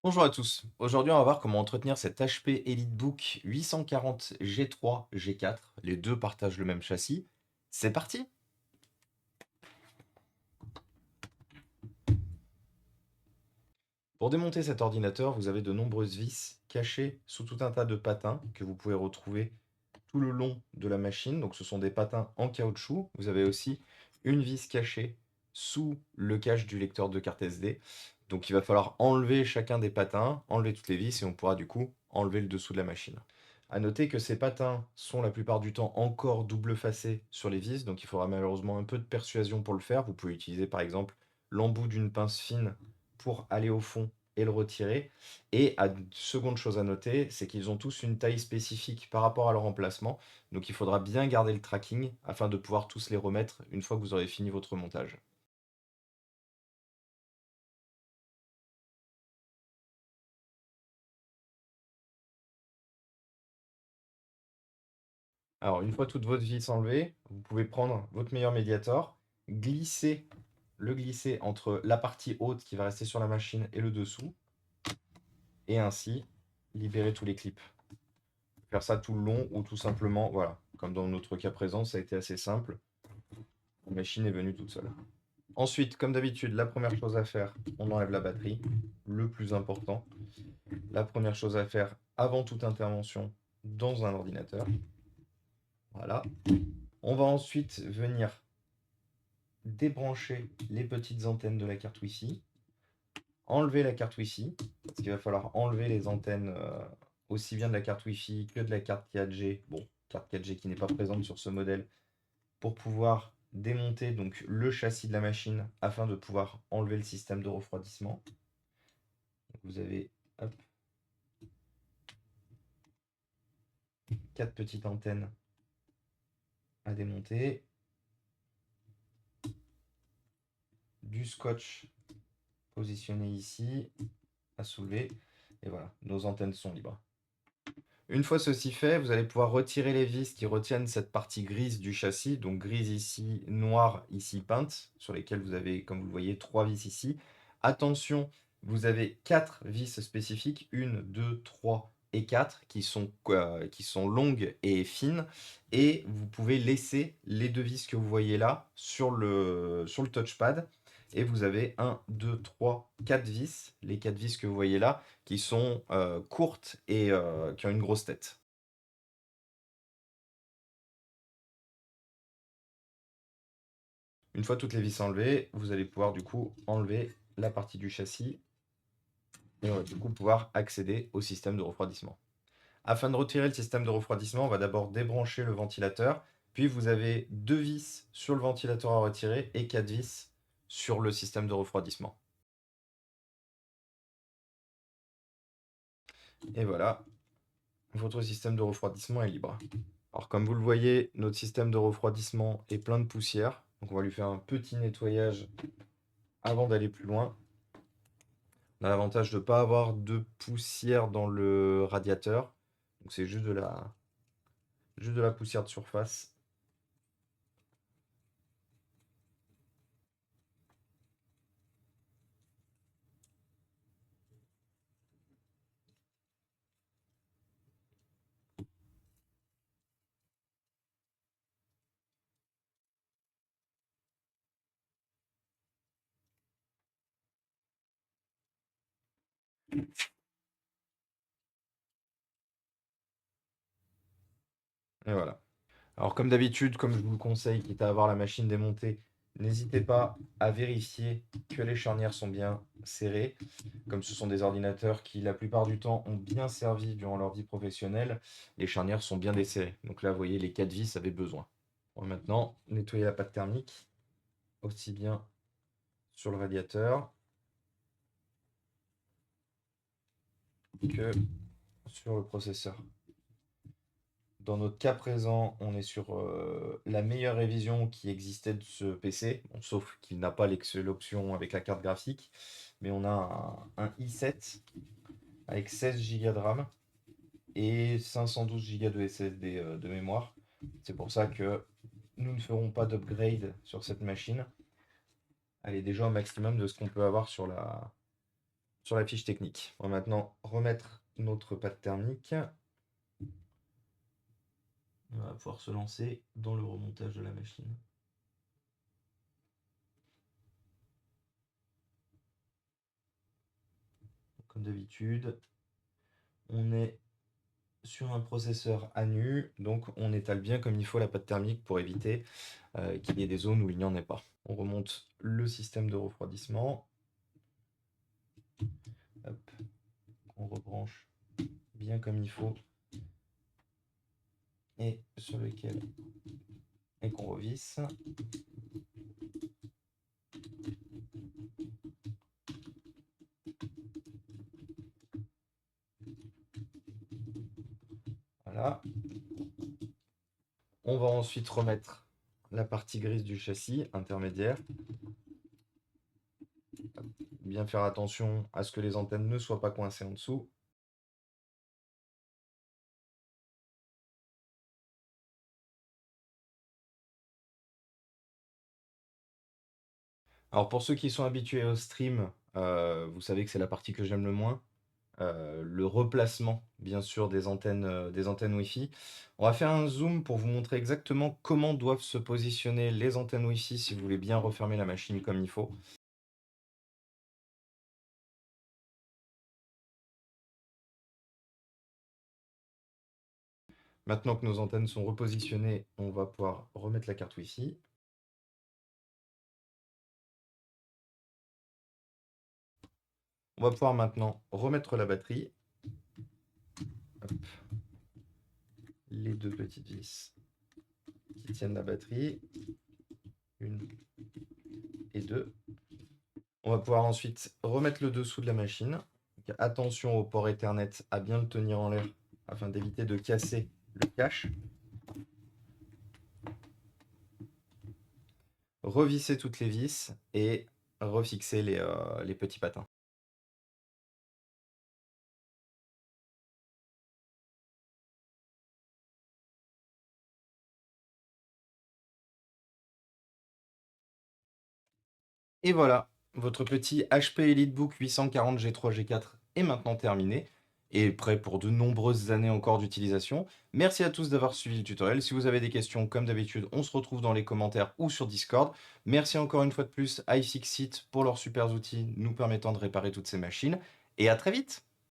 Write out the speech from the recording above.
Bonjour à tous. Aujourd'hui, on va voir comment entretenir cet HP EliteBook 840 G3 G4. Les deux partagent le même châssis. C'est parti! Pour démonter cet ordinateur, vous avez de nombreuses vis cachées sous tout un tas de patins que vous pouvez retrouver tout le long de la machine. Donc ce sont des patins en caoutchouc. Vous avez aussi une vis cachée sous le cache du lecteur de carte SD. Donc il va falloir enlever chacun des patins, enlever toutes les vis et on pourra du coup enlever le dessous de la machine. À noter que ces patins sont la plupart du temps encore double facés sur les vis, donc il faudra malheureusement un peu de persuasion pour le faire. Vous pouvez utiliser par exemple l'embout d'une pince fine pour aller au fond et le retirer. Et seconde chose à noter, c'est qu'ils ont tous une taille spécifique par rapport à leur emplacement, donc il faudra bien garder le tracking afin de pouvoir tous les remettre une fois que vous aurez fini votre montage. Alors, une fois toute votre vis enlevée, vous pouvez prendre votre meilleur médiator, glisser entre la partie haute qui va rester sur la machine et le dessous, et ainsi libérer tous les clips. Faire ça tout le long ou tout simplement, voilà, comme dans notre cas présent, ça a été assez simple. La machine est venue toute seule. Ensuite, comme d'habitude, la première chose à faire, on enlève la batterie, le plus important. La première chose à faire avant toute intervention dans un ordinateur. Voilà. On va ensuite venir débrancher les petites antennes de la carte Wi-Fi, enlever la carte Wi-Fi, parce qu'il va falloir enlever les antennes aussi bien de la carte Wi-Fi que de la carte 4G, bon, carte 4G qui n'est pas présente sur ce modèle, pour pouvoir démonter donc le châssis de la machine afin de pouvoir enlever le système de refroidissement. Donc vous avez hop, 4 petites antennes à démonter, du scotch positionné ici, à soulever, et voilà, nos antennes sont libres. Une fois ceci fait, vous allez pouvoir retirer les vis qui retiennent cette partie grise du châssis, donc grise ici, noire ici peinte, sur lesquelles vous avez, comme vous le voyez, 3 vis ici. Attention, vous avez 4 vis spécifiques, 1, 2, 3 et 4, qui sont longues et fines, et vous pouvez laisser les 2 vis que vous voyez là sur le touchpad, et vous avez 1, 2, 3, 4 vis, les 4 vis que vous voyez là, qui sont courtes et qui ont une grosse tête. Une fois toutes les vis enlevées, vous allez pouvoir du coup enlever la partie du châssis et on va du coup pouvoir accéder au système de refroidissement. Afin de retirer le système de refroidissement, on va d'abord débrancher le ventilateur, puis vous avez 2 vis sur le ventilateur à retirer et 4 vis sur le système de refroidissement. Et voilà, votre système de refroidissement est libre. Alors comme vous le voyez, notre système de refroidissement est plein de poussière, donc on va lui faire un petit nettoyage avant d'aller plus loin. On a l'avantage de ne pas avoir de poussière dans le radiateur, donc c'est juste de la poussière de surface. Et voilà. Alors comme d'habitude, comme je vous le conseille, quitte à avoir la machine démontée, n'hésitez pas à vérifier que les charnières sont bien serrées. Comme ce sont des ordinateurs qui, la plupart du temps, ont bien servi durant leur vie professionnelle, les charnières sont bien desserrées. Donc là, vous voyez, les 4 vis avaient besoin. On va maintenant nettoyer la pâte thermique, aussi bien sur le radiateur que sur le processeur. Dans notre cas présent, on est sur la meilleure révision qui existait de ce PC, bon, sauf qu'il n'a pas l'option avec la carte graphique, mais on a un i7 avec 16 Go de RAM et 512 Go de SSD de mémoire. C'est pour ça que nous ne ferons pas d'upgrade sur cette machine. Elle est déjà au maximum de ce qu'on peut avoir sur la fiche technique. On va maintenant remettre notre pâte thermique. On va pouvoir se lancer dans le remontage de la machine. Comme d'habitude, on est sur un processeur à nu, donc on étale bien comme il faut la pâte thermique pour éviter qu'il y ait des zones où il n'y en ait pas. On remonte le système de refroidissement. Hop. On rebranche bien comme il faut et sur lequel et qu'on revisse. Voilà. On va ensuite remettre la partie grise du châssis intermédiaire. Bien faire attention à ce que les antennes ne soient pas coincées en dessous. Alors pour ceux qui sont habitués au stream, vous savez que c'est la partie que j'aime le moins. Le replacement, bien sûr, des antennes Wi-Fi. On va faire un zoom pour vous montrer exactement comment doivent se positionner les antennes Wi-Fi si vous voulez bien refermer la machine comme il faut. Maintenant que nos antennes sont repositionnées, on va pouvoir remettre la carte Wi-Fi. On va pouvoir maintenant remettre la batterie. Hop. Les deux petites vis qui tiennent la batterie. Une et deux. On va pouvoir ensuite remettre le dessous de la machine. Donc, attention au port Ethernet à bien le tenir en l'air afin d'éviter de casser le cache. Revisser toutes les vis et refixer les petits patins. Et voilà, votre petit HP EliteBook 840 G3 G4 est maintenant terminé et prêt pour de nombreuses années encore d'utilisation. Merci à tous d'avoir suivi le tutoriel. Si vous avez des questions, comme d'habitude, on se retrouve dans les commentaires ou sur Discord. Merci encore une fois de plus à iFixit pour leurs super outils nous permettant de réparer toutes ces machines. Et à très vite!